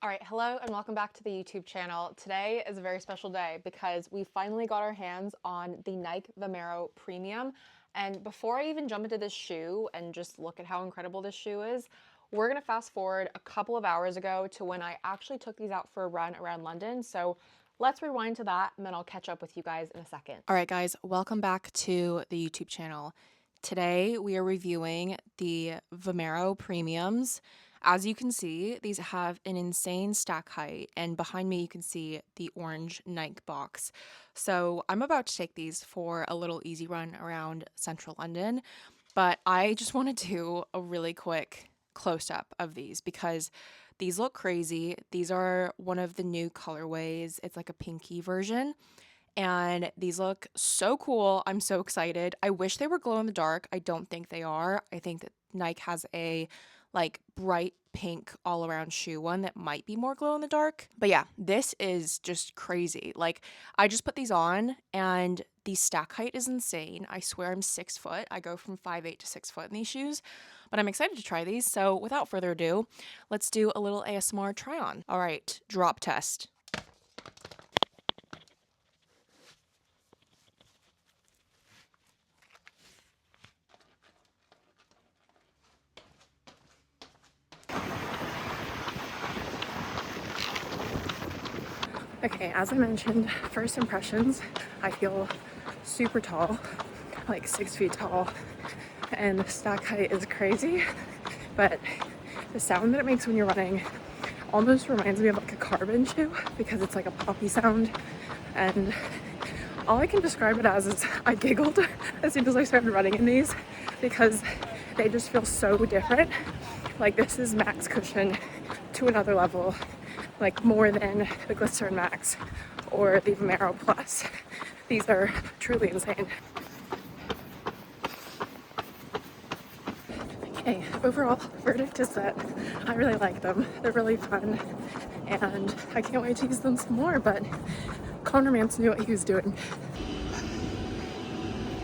All right, hello and welcome back to the YouTube channel. Today is a very special day because we finally got our hands on the Nike Vomero Premium. And before I even jump into this shoe and just look at how incredible this shoe is, we're gonna fast forward a couple of hours ago to when I actually took these out for a run around London. So let's rewind to that and then I'll catch up with you guys in a second. All right, guys, welcome back to the YouTube channel. Today we are reviewing the Vomero Premiums. As you can see, these have an insane stack height, and behind me you can see the orange Nike box. So I'm about to take these for a little easy run around central London, but I just want to do a really quick close-up of these because these look crazy. These are one of the new colorways. It's like a pinky version. And these look so cool. I'm so excited. I wish they were glow in the dark. I don't think they are. I think that Nike has a like bright pink all around shoe one that might be more glow in the dark. But yeah, this is just crazy. Like I just put these on and the stack height is insane. I swear I'm 6 foot. I go from 5'8" to 6 foot in these shoes, but I'm excited to try these. So without further ado, let's do a little ASMR try on. All right, drop test. Okay, as I mentioned, first impressions, I feel super tall, like 6 feet tall, and the stack height is crazy, but the sound that it makes when you're running almost reminds me of like a carbon shoe because it's like a poppy sound, and all I can describe it as is I giggled as soon as I started running in these because they just feel so different. Like this is max cushion to another level, like more than the Glycerin Max or the Vomero Plus. These are truly insane. Okay, overall verdict is that I really like them. They're really fun and I can't wait to use them some more, but Connor Mance knew what he was doing.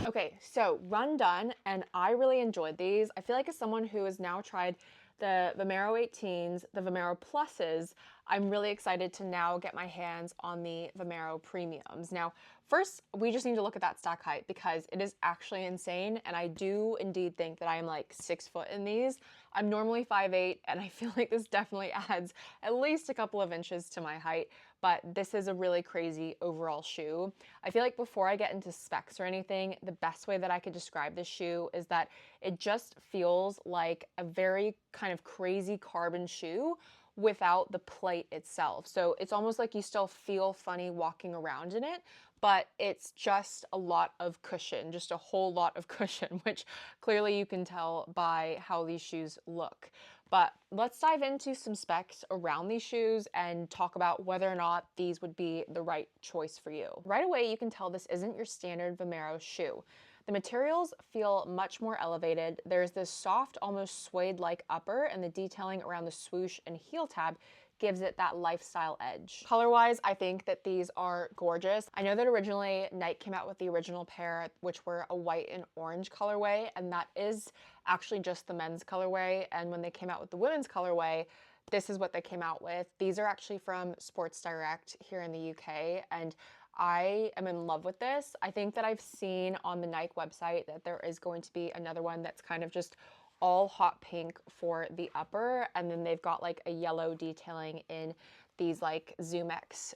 Okay, so run done, and I really enjoyed these. I feel like as someone who has now tried the Vomero 18s, the Vomero Pluses, I'm really excited to now get my hands on the Vomero Premiums. Now, first, we just need to look at that stack height because it is actually insane, and I do indeed think that I am like 6 foot in these. I'm normally 5'8", and I feel like this definitely adds at least a couple of inches to my height, but this is a really crazy overall shoe. I feel like before I get into specs or anything, the best way that I could describe this shoe is that it just feels like a very kind of crazy carbon shoe without the plate itself. So it's almost like you still feel funny walking around in it, but it's just a lot of cushion, just a whole lot of cushion, which clearly you can tell by how these shoes look. But let's dive into some specs around these shoes and talk about whether or not these would be the right choice for you. Right away, you can tell this isn't your standard Vomero shoe. The materials feel much more elevated. There's this soft, almost suede-like upper, and the detailing around the swoosh and heel tab gives it that lifestyle edge. Color-wise, I think that these are gorgeous. I know that originally Nike came out with the original pair, which were a white and orange colorway, and that is actually just the men's colorway. And when they came out with the women's colorway, this is what they came out with. These are actually from Sports Direct here in the UK, and I am in love with this. I think that I've seen on the Nike website that there is going to be another one that's kind of just all hot pink for the upper, and then they've got like a yellow detailing in these like Zoom X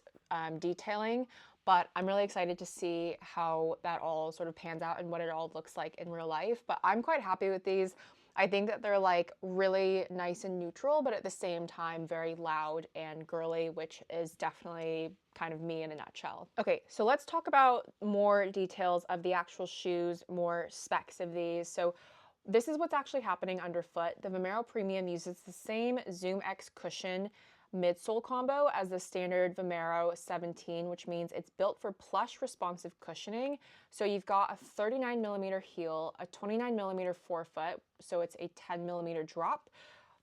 detailing. But I'm really excited to see how that all sort of pans out and what it all looks like in real life. But I'm quite happy with these. I think that they're like really nice and neutral, but at the same time very loud and girly, which is definitely kind of me in a nutshell. Okay, so let's talk about more details of the actual shoes, more specs of these. So this is what's actually happening underfoot. The Vomero Premium uses the same Zoom X cushion midsole combo as the standard Vomero 17, which means it's built for plush responsive cushioning. So you've got a 39mm heel, a 29mm forefoot, so it's a 10mm drop.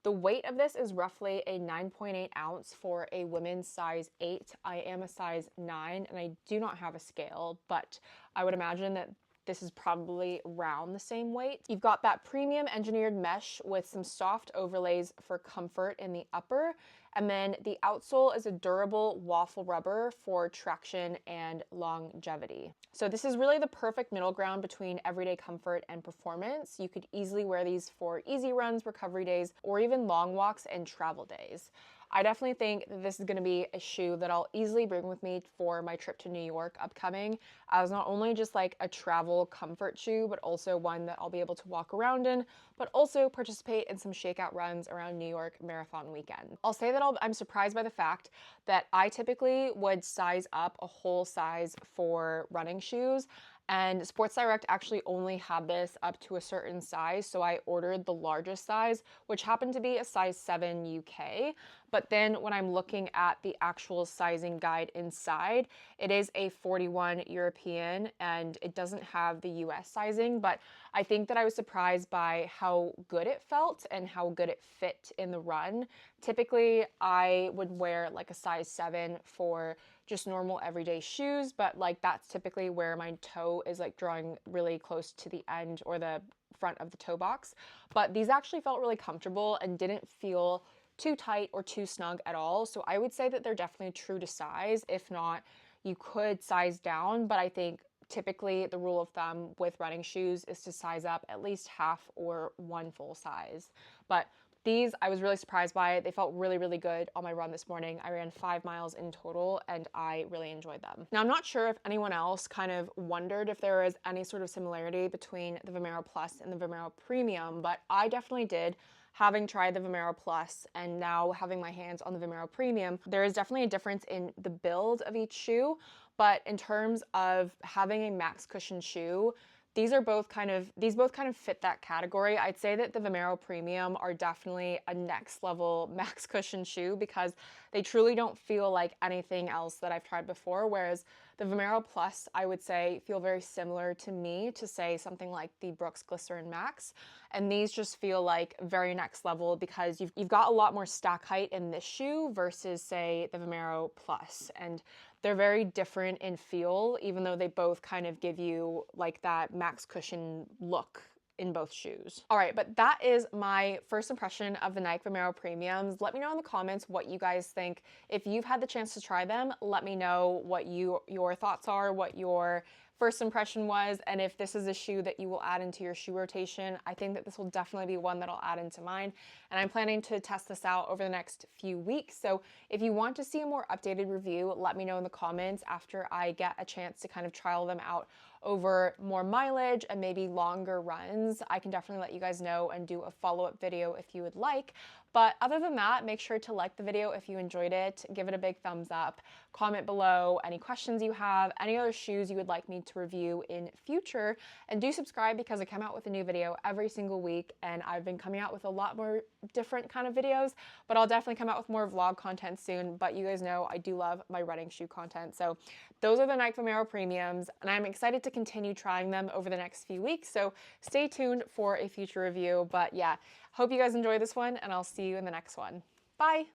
The weight of this is roughly a 9.8 ounce for a women's size 8. I am a size 9 and I do not have a scale, but I would imagine that this is probably around the same weight. You've got that premium engineered mesh with some soft overlays for comfort in the upper, and then the outsole is a durable waffle rubber for traction and longevity. So this is really the perfect middle ground between everyday comfort and performance. You could easily wear these for easy runs, recovery days, or even long walks and travel days. I definitely think that this is going to be a shoe that I'll easily bring with me for my trip to New York upcoming, as not only just like a travel comfort shoe, but also one that I'll be able to walk around in, but also participate in some shakeout runs around New York Marathon weekend. I'll say that I'm surprised by the fact that I typically would size up a whole size for running shoes, and Sports Direct actually only had this up to a certain size, so I ordered the largest size, which happened to be a size 7 UK. But then when I'm looking at the actual sizing guide inside, it is a 41 European and it doesn't have the US sizing, but I think that I was surprised by how good it felt and how good it fit in the run. Typically, I would wear like a size 7 for just normal everyday shoes, but like that's typically where my toe is like drawing really close to the end or the front of the toe box. But these actually felt really comfortable and didn't feel too tight or too snug at all. So I would say that they're definitely true to size. If not, you could size down, but I think typically the rule of thumb with running shoes is to size up at least half or one full size. But these, I was really surprised by it. They felt really, really good on my run this morning. I ran 5 miles in total and I really enjoyed them. Now, I'm not sure if anyone else kind of wondered if there was any sort of similarity between the Vomero Plus and the Vomero Premium, but I definitely did. Having tried the Vomero Plus and now having my hands on the Vomero Premium, there is definitely a difference in the build of each shoe, but in terms of having a max cushion shoe, these both kind of fit that category. I'd say that the Vomero Premium are definitely a next level max cushion shoe because they truly don't feel like anything else that I've tried before, whereas the Vomero Plus, I would say, feel very similar to me to say something like the Brooks Glycerin Max. And these just feel like very next level because you've got a lot more stack height in this shoe versus say the Vomero Plus. And they're very different in feel, even though they both kind of give you like that max cushion look in both shoes. All right, but that is my first impression of the Nike Vomero Premiums. Let me know in the comments what you guys think. If you've had the chance to try them, let me know what your thoughts are, what your first impression was, and if this is a shoe that you will add into your shoe rotation. I think that this will definitely be one that I'll add into mine, and I'm planning to test this out over the next few weeks. So if you want to see a more updated review, let me know in the comments after I get a chance to kind of trial them out over more mileage and maybe longer runs. I can definitely let you guys know and do a follow-up video if you would like. But other than that, make sure to like the video if you enjoyed it, give it a big thumbs up, comment below any questions you have, any other shoes you would like me to review in future, and do subscribe because I come out with a new video every single week, and I've been coming out with a lot more different kind of videos, but I'll definitely come out with more vlog content soon. But you guys know I do love my running shoe content. So those are the Nike Vomero Premiums, and I'm excited to continue trying them over the next few weeks. So stay tuned for a future review. But yeah, hope you guys enjoy this one, and I'll see you in the next one. Bye.